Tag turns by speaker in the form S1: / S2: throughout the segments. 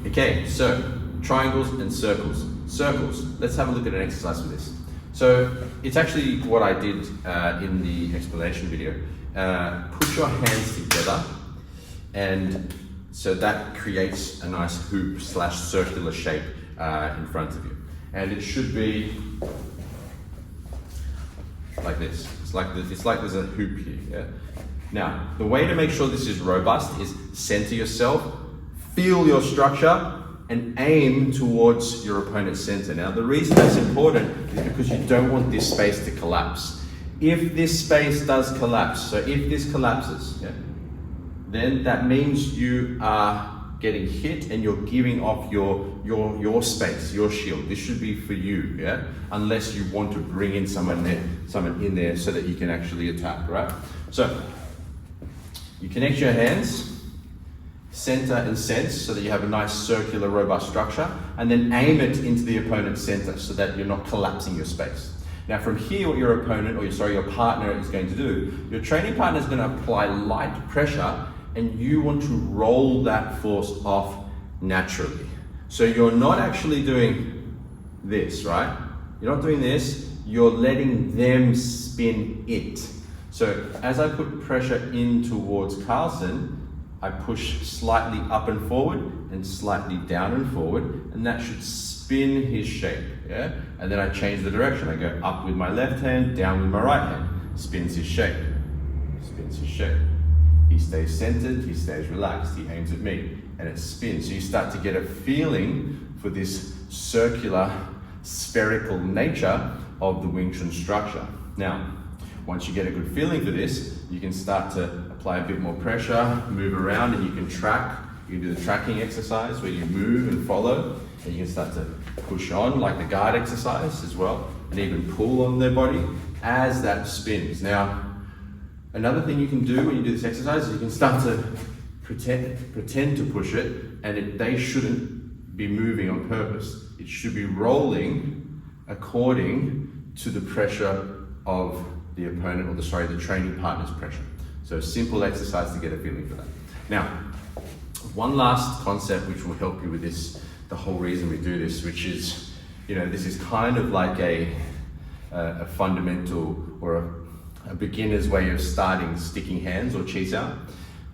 S1: Okay, so triangles and circles. Circles, let's have a look at an exercise for this. So it's actually what I did in the explanation video. Put your hands together, and so that creates a nice hoop slash circular shape in front of you. And it should be like this. It's like there's a hoop here. Yeah? Now, the way to make sure this is robust is center yourself, feel your structure, and aim towards your opponent's center. Now, the reason that's important is because you don't want this space to collapse. If this space does collapse, so if this collapses, yeah, then that means you are getting hit and you're giving off your space, your shield. This should be for you, yeah? Unless you want to bring in someone in there so that you can actually attack, right? So, you connect your hands, center and sense, so that you have a nice circular, robust structure, and then aim it into the opponent's center so that you're not collapsing your space. Now from here, what your opponent, or your partner is going to do, your training partner is going to apply light pressure, and you want to roll that force off naturally. So you're not actually doing this, right? You're not doing this, you're letting them spin it. So as I put pressure in towards Carlson, I push slightly up and forward and slightly down and forward, and that should spin his shape, yeah? And then I change the direction. I go up with my left hand, down with my right hand. Spins his shape, spins his shape. He stays centered, he stays relaxed, he aims at me, and it spins. So you start to get a feeling for this circular, spherical nature of the Wing Chun structure. Now, once you get a good feeling for this, you can start to apply a bit more pressure, move around, and you can track. You can do the tracking exercise where you move and follow, and you can start to push on like the guard exercise as well, and even pull on their body as that spins. Now, another thing you can do when you do this exercise is you can start to pretend to push it, and they shouldn't be moving on purpose. It should be rolling according to the pressure of the opponent, or the training partner's pressure. So simple exercise to get a feeling for that. Now, one last concept which will help you with this, the whole reason we do this, which is, this is kind of like a fundamental or a beginner's way of starting sticking hands or chi sao.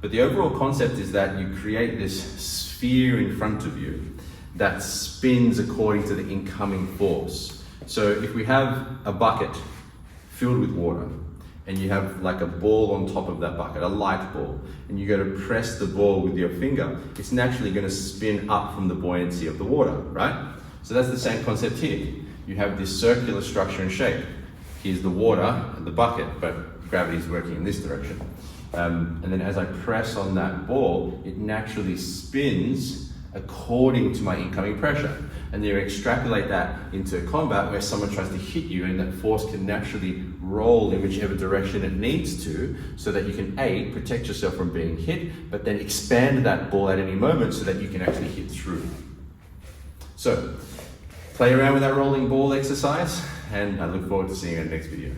S1: But the overall concept is that you create this sphere in front of you that spins according to the incoming force. So if we have a bucket filled with water, and you have like a ball on top of that bucket, a light ball, and you go to press the ball with your finger, it's naturally going to spin up from the buoyancy of the water, right? So that's the same concept here. You have this circular structure and shape. Here's the water and the bucket, but gravity is working in this direction. And then as I press on that ball, it naturally spins according to my incoming pressure. And then you extrapolate that into combat where someone tries to hit you, and that force can naturally roll in whichever direction it needs to, so that you can A, protect yourself from being hit, but then expand that ball at any moment so that you can actually hit through. So, play around with that rolling ball exercise, and I look forward to seeing you in the next video.